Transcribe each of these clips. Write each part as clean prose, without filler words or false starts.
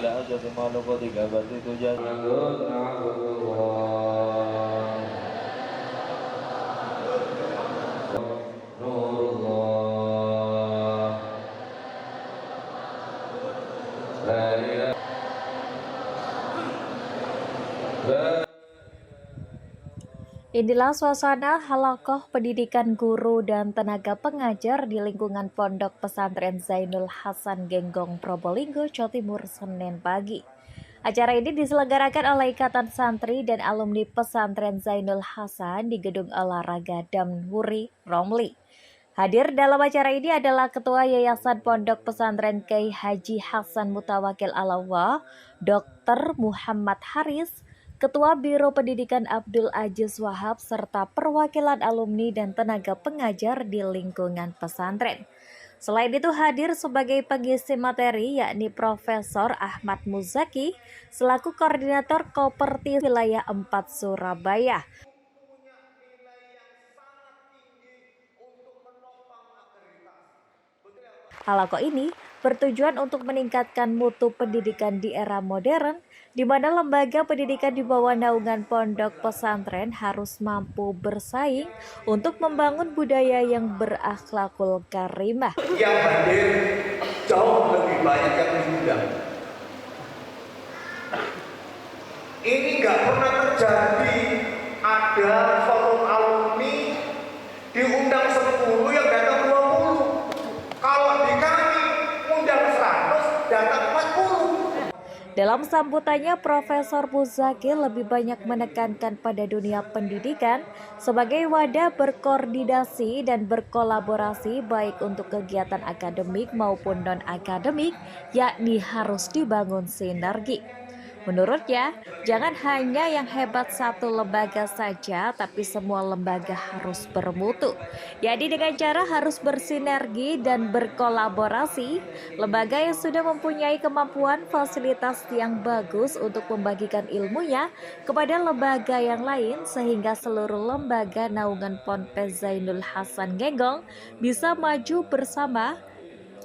على أجل ما لقدك بديت جنود نعبد الله نور الله لا إله Inilah suasana halaqah pendidikan guru dan tenaga pengajar di lingkungan Pondok Pesantren Zainul Hasan Genggong, Probolinggo, Jawa Timur, Senin pagi. Acara ini diselenggarakan oleh Ikatan Santri dan Alumni Pesantren Zainul Hasan di Gedung Olahraga Damhuri, Romli. Hadir dalam acara ini adalah Ketua Yayasan Pondok Pesantren Kyai Haji Hasan Mutawakil Alawah, Dr. Muhammad Haris, Ketua Biro Pendidikan Abdul Aziz Wahab, serta perwakilan alumni dan tenaga pengajar di lingkungan pesantren. Selain itu hadir sebagai pengisi materi yakni Profesor Ahmad Muzaki selaku Koordinator Koperti Wilayah 4 Surabaya. Halaqah ini bertujuan untuk meningkatkan mutu pendidikan di era modern, di mana lembaga pendidikan di bawah naungan pondok pesantren harus mampu bersaing untuk membangun budaya yang berakhlakul karimah. Yang hadir jauh lebih banyak yang diundang. Ini nggak pernah terjadi ada forum alumni diundang 10 yang datang 20. Kalau di kami undang 100 datang 40. Dalam sambutannya, Profesor Muzaki lebih banyak menekankan pada dunia pendidikan sebagai wadah berkoordinasi dan berkolaborasi baik untuk kegiatan akademik maupun non-akademik, yakni harus dibangun sinergi. Menurutnya, jangan hanya yang hebat satu lembaga saja, tapi semua lembaga harus bermutu. Jadi dengan cara harus bersinergi dan berkolaborasi, lembaga yang sudah mempunyai kemampuan fasilitas yang bagus untuk membagikan ilmunya kepada lembaga yang lain, sehingga seluruh lembaga naungan Ponpes Zainul Hasan Genggong bisa maju bersama.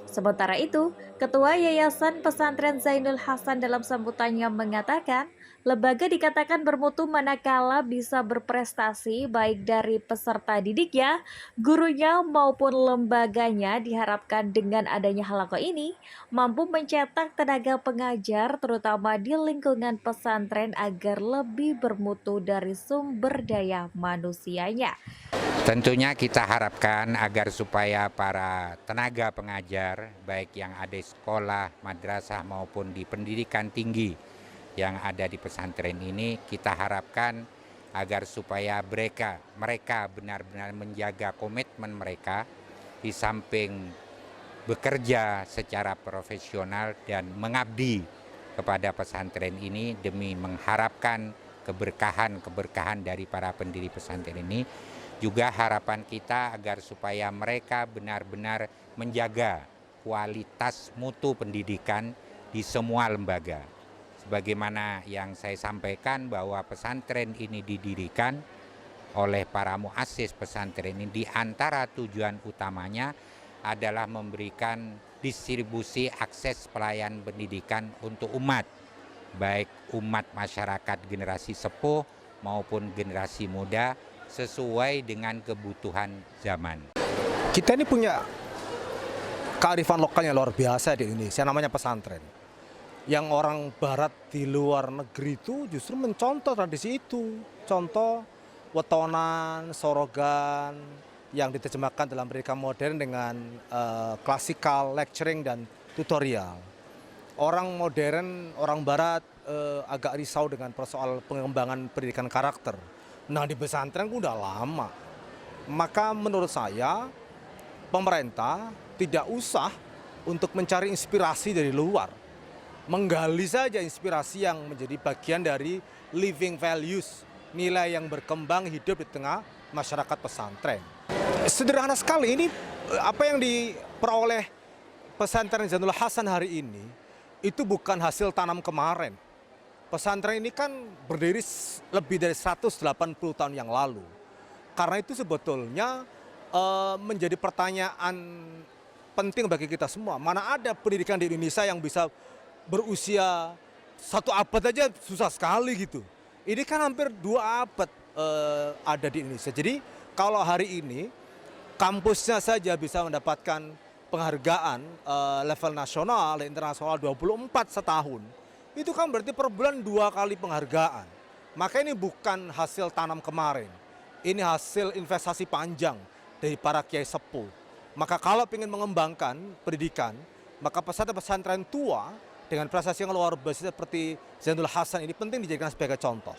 Sementara itu, Ketua Yayasan Pesantren Zainul Hasan dalam sambutannya mengatakan, lembaga dikatakan bermutu manakala bisa berprestasi baik dari peserta didiknya, gurunya maupun lembaganya. Diharapkan dengan adanya halaqah ini mampu mencetak tenaga pengajar terutama di lingkungan pesantren agar lebih bermutu dari sumber daya manusianya. Tentunya kita harapkan agar supaya para tenaga pengajar baik yang ada di sekolah, madrasah maupun di pendidikan tinggi yang ada di pesantren ini, kita harapkan agar supaya mereka benar-benar menjaga komitmen mereka di samping bekerja secara profesional dan mengabdi kepada pesantren ini demi mengharapkan keberkahan dari para pendiri pesantren ini. Juga harapan kita agar supaya mereka benar-benar menjaga kualitas mutu pendidikan di semua lembaga. Sebagaimana yang saya sampaikan bahwa pesantren ini didirikan oleh para muassis pesantren ini, di antara tujuan utamanya adalah memberikan distribusi akses pelayanan pendidikan untuk umat, baik umat masyarakat generasi sepuh maupun generasi muda, sesuai dengan kebutuhan zaman. Kita ini punya kearifan lokal yang luar biasa di Indonesia, namanya pesantren. Yang orang barat di luar negeri itu justru mencontoh tradisi itu. Contoh wetonan, sorogan yang diterjemahkan dalam pendidikan modern dengan klasikal, lecturing, dan tutorial. Orang modern, orang barat agak risau dengan persoal pengembangan pendidikan karakter. Nah, di pesantren udah lama. Maka menurut saya pemerintah tidak usah untuk mencari inspirasi dari luar. Menggali saja inspirasi yang menjadi bagian dari living values, nilai yang berkembang hidup di tengah masyarakat pesantren. Sederhana sekali, ini apa yang diperoleh pesantren Zainul Hasan hari ini itu bukan hasil tanam kemarin. Pesantren ini kan berdiri lebih dari 180 tahun yang lalu. Karena itu sebetulnya menjadi pertanyaan penting bagi kita semua. Mana ada pendidikan di Indonesia yang bisa berusia 1 abad aja susah sekali gitu. Ini kan hampir 2 abad ada di Indonesia. Jadi kalau hari ini kampusnya saja bisa mendapatkan penghargaan level nasional, internasional 24 setahun. Itu kan berarti per bulan 2 kali penghargaan. Maka ini bukan hasil tanam kemarin. Ini hasil investasi panjang dari para kiai sepuh. Maka kalau ingin mengembangkan pendidikan, maka pesantren-pesantren tua dengan prestasi yang luar biasa seperti Zainul Hasan ini penting dijadikan sebagai contoh.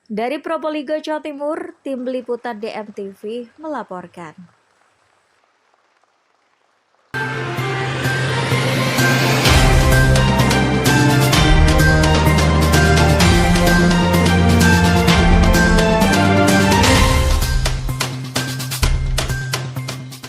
Dari Probolinggo, Jawa Timur, Tim Liputan DMTV melaporkan.